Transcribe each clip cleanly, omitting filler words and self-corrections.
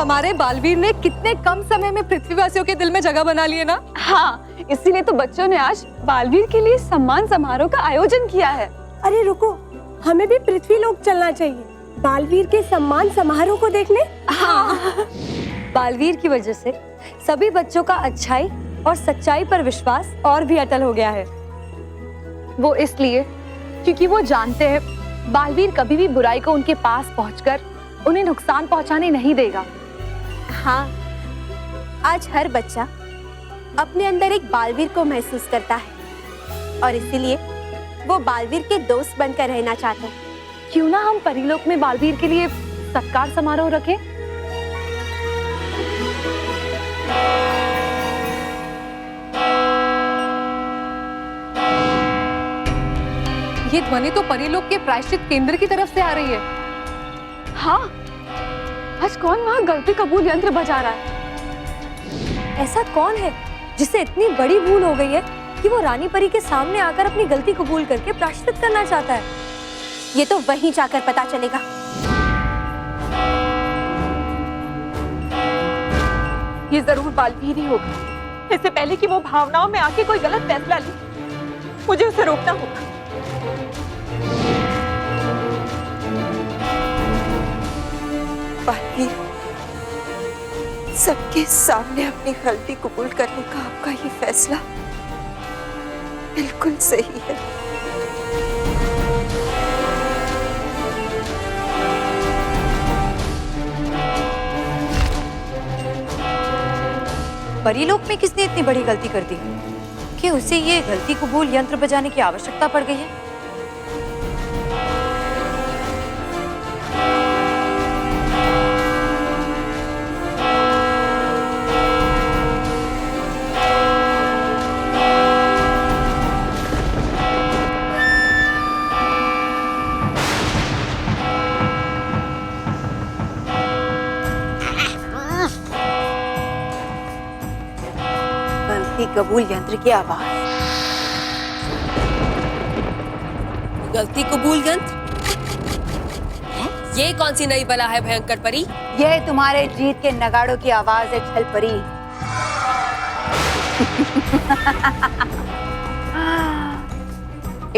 हमारे बालवीर ने कितने कम समय में पृथ्वीवासियों के दिल में जगह बना ली है ना। हाँ, इसीलिए तो बच्चों ने आज बालवीर के लिए सम्मान समारोह का आयोजन किया है। अरे रुको, हमें भी पृथ्वी लोक चलना चाहिए बालवीर के सम्मान समारोह को देखने। हाँ। बालवीर की वजह से सभी बच्चों का अच्छाई और सच्चाई पर विश्वास और भी अटल हो गया है। वो इसलिए क्योंकि वो जानते हैं बालवीर कभी भी बुराई को उनके पास पहुंचकर उन्हें नुकसान पहुंचाने नहीं देगा। हाँ, आज हर बच्चा अपने अंदर एक बालवीर को महसूस करता है और इसीलिए वो बालवीर के दोस्त बनकर रहना चाहते हैं। क्यों ना हम परीलोक में बालवीर के लिए सत्कार समारोह रखें? ये ध्वनि तो परीलोक के प्रायश्चित केंद्र की तरफ से आ रही है। हाँ, आज कौन वहाँ गलती कबूल यंत्र बजा रहा है? ऐसा कौन है जिसे इतनी बड़ी भूल हो गई है कि वो रानी परी के सामने आकर अपनी गलती कबूल करके प्रायश्चित करना चाहता है? ये तो वहीं जाकर पता चलेगा। ये जरूर बालवीर ही होगा। इससे पहले कि वो भावनाओं में आके कोई गलत फैसला ले, मुझे उसे रोकना होगा। बालवीर, सबके सामने अपनी गलती कबूल करने का आपका ये फैसला बिल्कुल सही है। परीलोक में किसने इतनी बड़ी गलती कर दी कि उसे ये गलती कबूल यंत्र बजाने की आवश्यकता पड़ गई है? कबूल यंत्र की आवाज। गलती कबूल यंत्र? ये कौन सी नई बला है भयंकर परी? ये तुम्हारे जीत के नगाड़ों की आवाज है छल परी।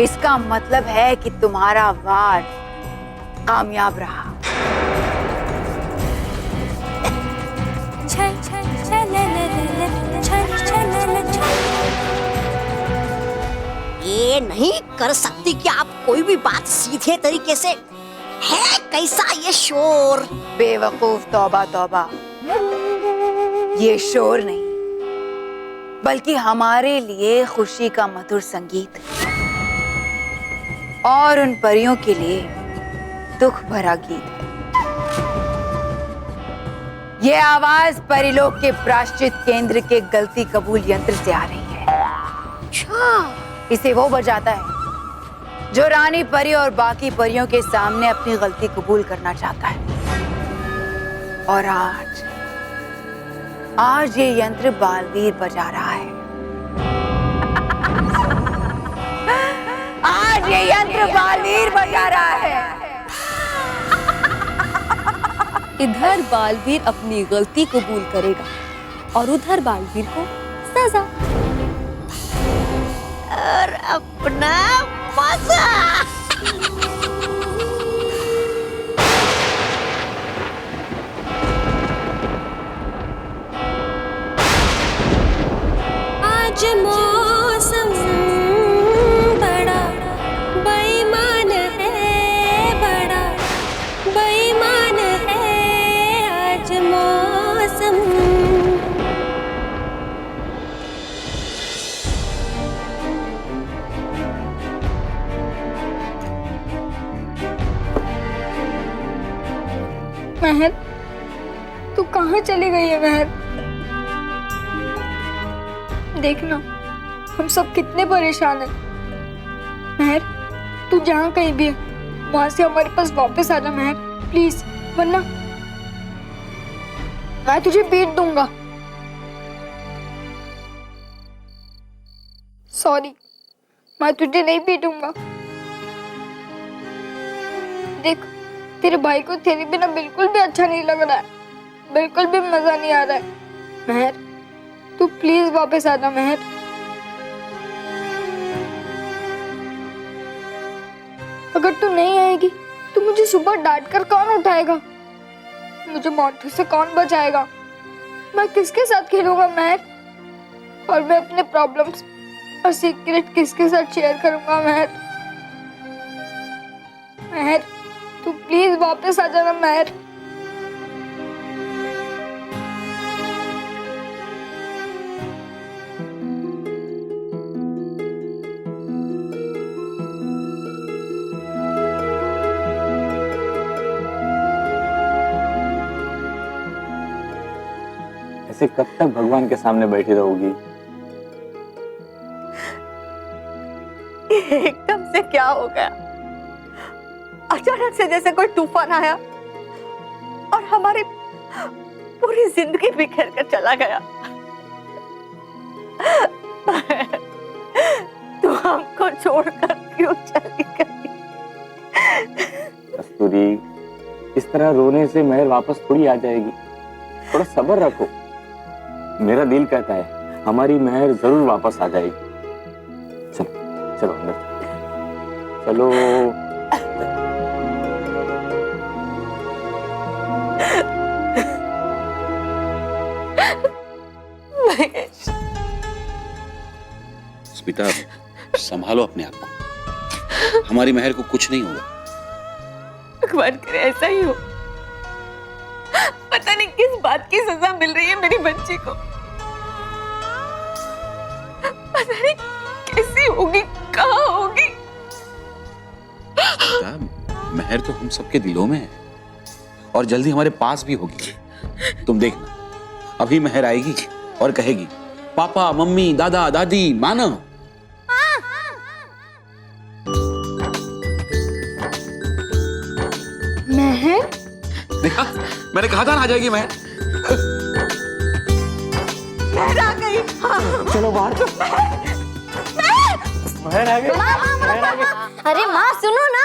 इसका मतलब है कि तुम्हारा वार कामयाब रहा। ये नहीं कर सकती कि आप कोई भी बात सीधे तरीके से। है कैसा ये शोर? बेवकूफ, तौबा तौबा। ये शोर नहीं बल्कि हमारे लिए खुशी का मधुर संगीत और उन परियों के लिए दुख भरा गीत है। ये आवाज परिलोक के प्रायश्चित केंद्र के गलती कबूल यंत्र से आ रही है। अच्छा, इसे वो बजाता है जो रानी परी और बाकी परियों के सामने अपनी गलती कबूल करना चाहता है। और आज ये यंत्र बालवीर बजा रहा है। आज ये यंत्र बालवीर बजा रहा है। इधर बालवीर अपनी गलती कबूल करेगा और उधर बालवीर को सजा और अपना मजा। आज मौसम बड़ा बेईमान है, बड़ा बेईमान है आज मौसम। महर, तू कहाँ चली गई है महर? देखना, हम सब कितने परेशान हैं। महर, तू जहाँ कहीं भी है वहां से हमारे पास वापस आ जा महर, प्लीज, वरना मैं तुझे पीट दूंगा। सॉरी, मैं तुझे नहीं पीटूंगा। देख, तेरे भाई को तेरे बिना बिल्कुल भी अच्छा नहीं लग रहा है। बिल्कुल भी मजा नहीं आ रहा है। महर, तू प्लीज वापस आ जा महर। अगर तू नहीं आएगी तो मुझे सुबह डांट कर कौन उठाएगा? मुझे मोंटू से कौन बचाएगा? मैं किसके साथ खेलूंगा महर? और मैं अपने प्रॉब्लम्स और सीक्रेट किसके साथ शेयर करूंगा महर? महर, तू प्लीज वापस आ जाना महर। ऐसे कब तक भगवान के सामने बैठी रहोगी? एकदम से क्या हो गया? अचानक से जैसे कोई तूफान आया और हमारी पूरी जिंदगी बिखेर कर चला गया। तू हमको छोड़कर क्यों चली गई? कस्तूरी, इस तरह रोने से महर वापस थोड़ी आ जाएगी। थोड़ा सब्र रखो। मेरा दिल कहता है हमारी महर जरूर वापस आ जाएगी। चलो चलो अंदर चलो। स्मिता, संभालो अपने आप को। हमारी महर को कुछ नहीं होगा। भगवान करे ऐसा ही हो। पता नहीं किस बात की सजा मिल रही है मेरी बच्ची को। पता नहीं कैसी होगी, कहाँ होगी। महर तो हम सबके दिलों में है और जल्दी हमारे पास भी होगी। तुम देखना, अभी महर आएगी और कहेगी पापा, मम्मी, दादा, दादी, मानो। महर, देखा, मैंने कहा था ना आ जाएगी महर। महर आ गई। चलो बाहर। महर आ गई। महर आ गई। अरे माँ सुनो ना,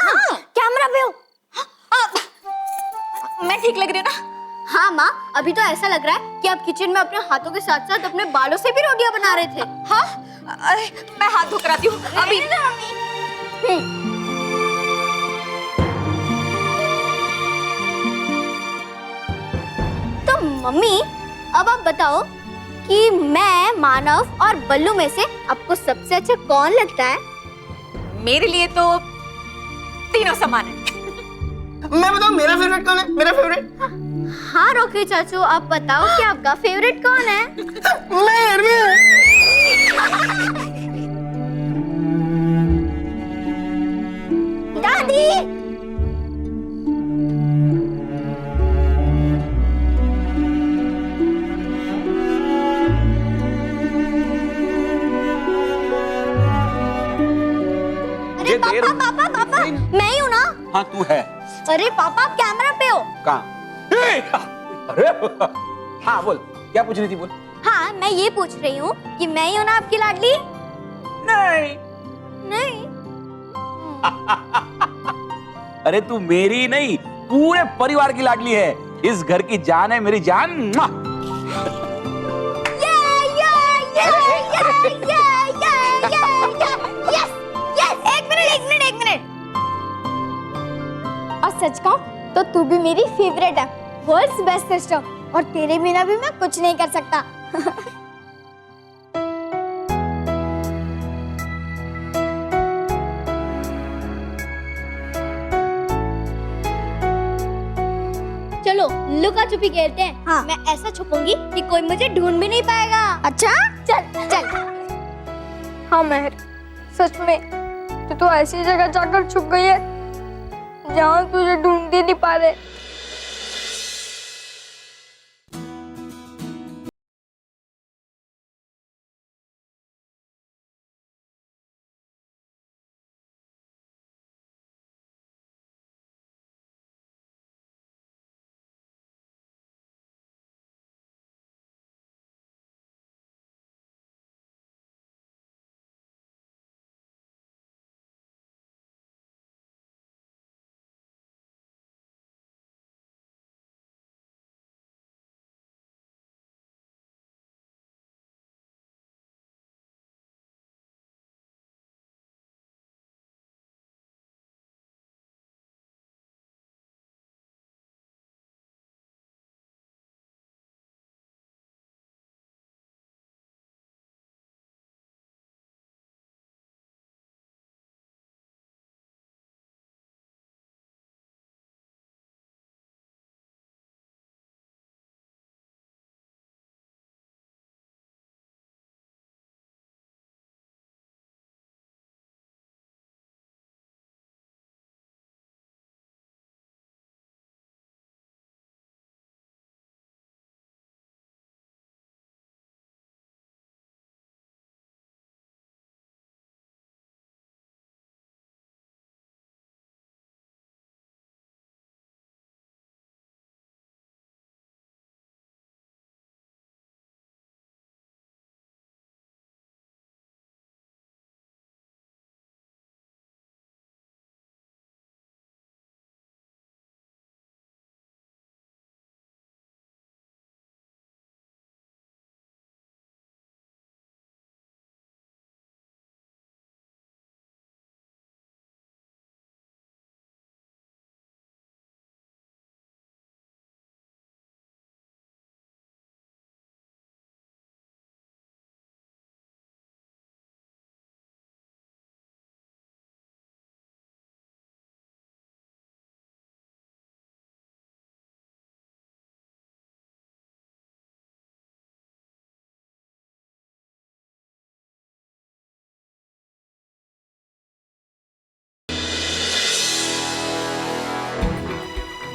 कैमरा पे हो। मैं ठीक लग रही हूँ ना? हाँ माँ, अभी तो ऐसा लग रहा है कि आप किचन में अपने हाथों के साथ साथ अपने बालों से भी रोटियां बना रहे थे। हाँ, अरे मैं हाथ धो कर आती हूँ अभी। तो मम्मी, अब आप बताओ कि मैं, मानव और बल्लू में से आपको सबसे अच्छा कौन लगता है? मेरे लिए तो तीनों समान है। मैं बताऊं मेरा फेवरेट कौन है? मेरा फेवरेट? हाँ रोकी चाचू, आप बताओ कि आपका फेवरेट कौन है? दादी! अरे पापा, पापा, पापा, मैं ही हूँ ना? हाँ तू है। अरे पापा, आप कैमरा पे हो। कहाँ? अरे हाँ बोल, क्या पूछ रही थी बोल। हाँ, मैं ये पूछ रही हूँ कि मैं ही हूँ ना आपकी लाडली? नहीं। नहीं। अरे तू मेरी नहीं, पूरे परिवार की लाडली है। इस घर की जान है मेरी जान। एक मिनट। और सच कहूं तो तू भी मेरी फेवरेट है, वर्ल्ड्स बेस्ट सिस्टर, और तेरे बिना भी मैं कुछ नहीं कर सकता। चलो लुका छुपी खेलते हैं। हाँ। मैं ऐसा छुपूंगी कि कोई मुझे ढूंढ भी नहीं पाएगा। अच्छा? चल चल। हाँ महर, सच में तो ऐसी जगह जाकर छुप गई है जहाँ तुझे ढूंढ ही नहीं पा रहे।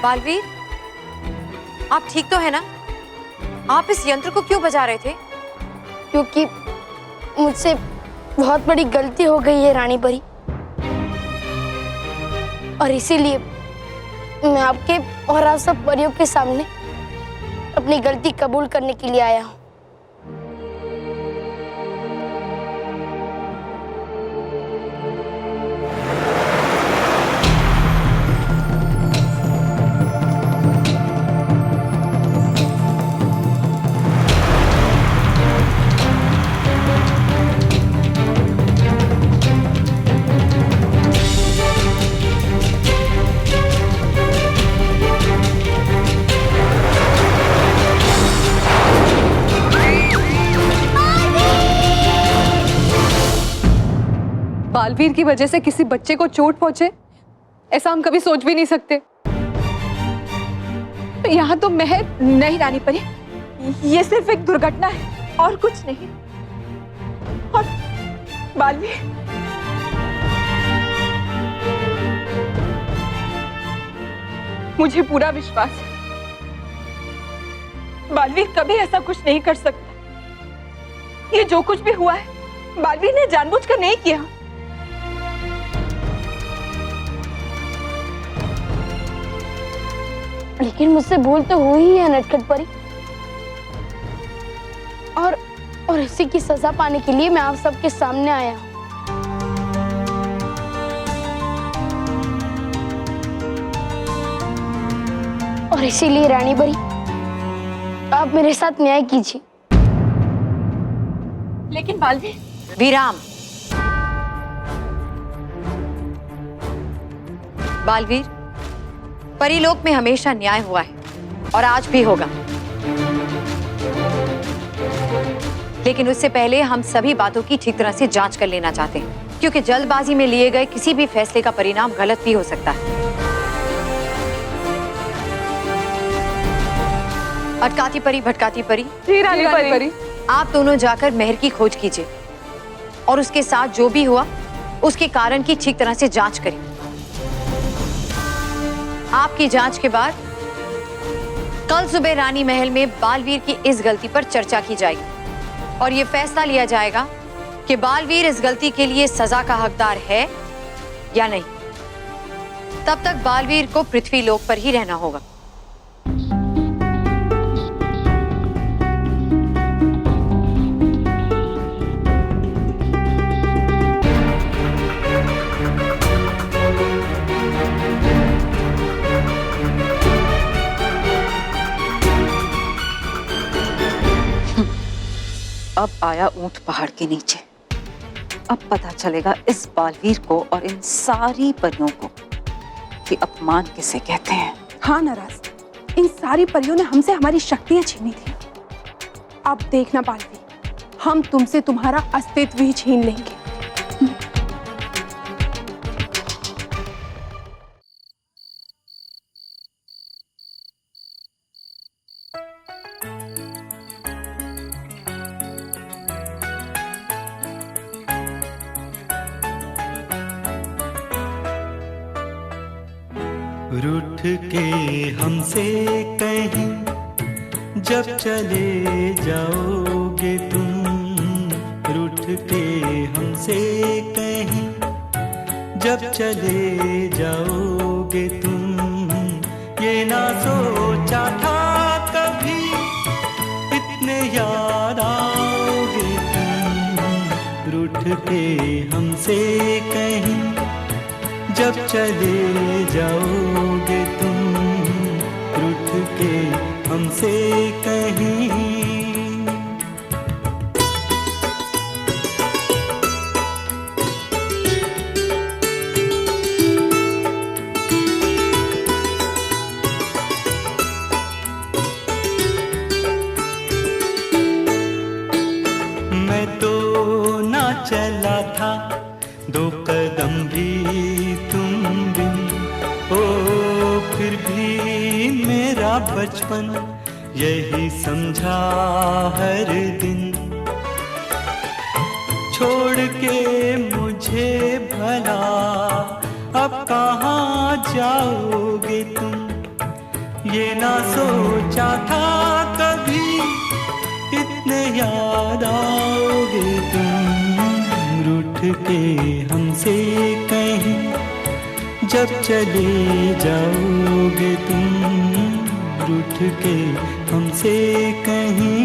बालवीर, आप ठीक तो है ना? आप इस यंत्र को क्यों बजा रहे थे? क्योंकि मुझसे बहुत बड़ी गलती हो गई है रानी परी, और इसीलिए मैं आपके और आप सब परियों के सामने अपनी गलती कबूल करने के लिए आया हूँ। बालवीर की वजह से किसी बच्चे को चोट पहुंचे, ऐसा हम कभी सोच भी नहीं सकते। यहाँ तो महर नहीं रानी परी, ये सिर्फ एक दुर्घटना है और कुछ नहीं। और बालवीर, मुझे पूरा विश्वास है बालवीर कभी ऐसा कुछ नहीं कर सकता। ये जो कुछ भी हुआ है बालवीर ने जानबूझकर नहीं किया। लेकिन मुझसे भूल तो हुई ही है नटखट परी, और इसी की सजा पाने के लिए मैं आप सबके सामने आया हूँ। और इसीलिए रानी परी, आप मेरे साथ न्याय कीजिए। लेकिन बालवीर, विराम। बालवीर, परीलोक में हमेशा न्याय हुआ है और आज भी होगा। लेकिन उससे पहले हम सभी बातों की ठीक तरह से जांच कर लेना चाहते हैं, क्योंकि जल्दबाजी में लिए गए किसी भी फैसले का परिणाम गलत भी हो सकता है। अटकाती परी, भटकाती परी, रानी परी, आप दोनों जाकर महर की खोज कीजिए और उसके साथ जो भी हुआ उसके कारण की ठीक तरह से जांच करें। आपकी जांच के बाद कल सुबह रानी महल में बालवीर की इस गलती पर चर्चा की जाएगी और ये फैसला लिया जाएगा कि बालवीर इस गलती के लिए सजा का हकदार है या नहीं। तब तक बालवीर को पृथ्वी लोक पर ही रहना होगा। अब आया ऊंट पहाड़ के नीचे। अब पता चलेगा इस बालवीर को और इन सारी परियों को कि अपमान किसे कहते हैं। हाँ नाराज, इन सारी परियों ने हमसे हमारी शक्तियां छीनी थी। अब देखना बालवीर, हम तुमसे तुम्हारा अस्तित्व ही छीन लेंगे। रूठ के हमसे कहीं जब चले जाओगे तुम, रूठ के हमसे कहीं जब चले जाओगे तुम, ये ना सोचा था कभी इतने याद आओगे तुम, रूठ के हमसे कहीं जब चले जाओगे तुम, रूठ के हमसे कहीं। मैं तो ना चला था दो कदम भी तुम बिन, ओ फिर भी मेरा बचपन यही समझा हर दिन, छोड़ के मुझे भला अब कहाँ जाओगे तुम, ये ना सोचा था कभी इतने याद आओगे तुम, रूठ के हमसे कहीं जब चले जाओगे तुम, रूठ के हमसे कहीं।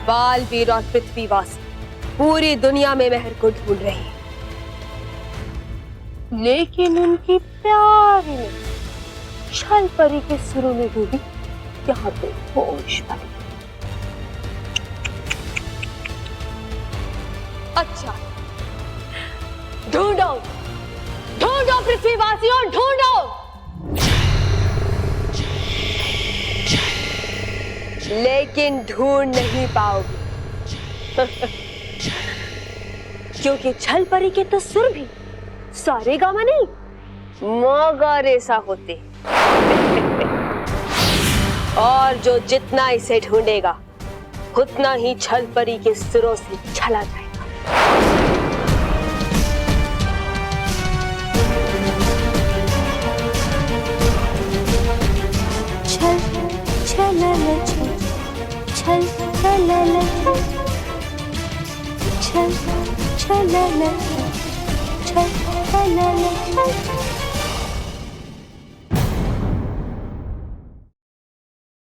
बालवीर और पृथ्वीवासी पूरी दुनिया में महर को ढूंढ रहे हैं, लेकिन उनकी प्यारी में छल परी के सुरों में डूबी यहाँ पे होश परी। अच्छा, ढूंढो ढूंढो पृथ्वीवासियों, ढूंढो, लेकिन ढूंढ नहीं पाओगे क्योंकि छल परी के तो सुर भी सारे गामा नहीं मौगा रेसा होते और जो जितना इसे ढूंढेगा उतना ही छल परी के सुरों से छला जाएगा। छल छल छल छल छल छल छल छल छल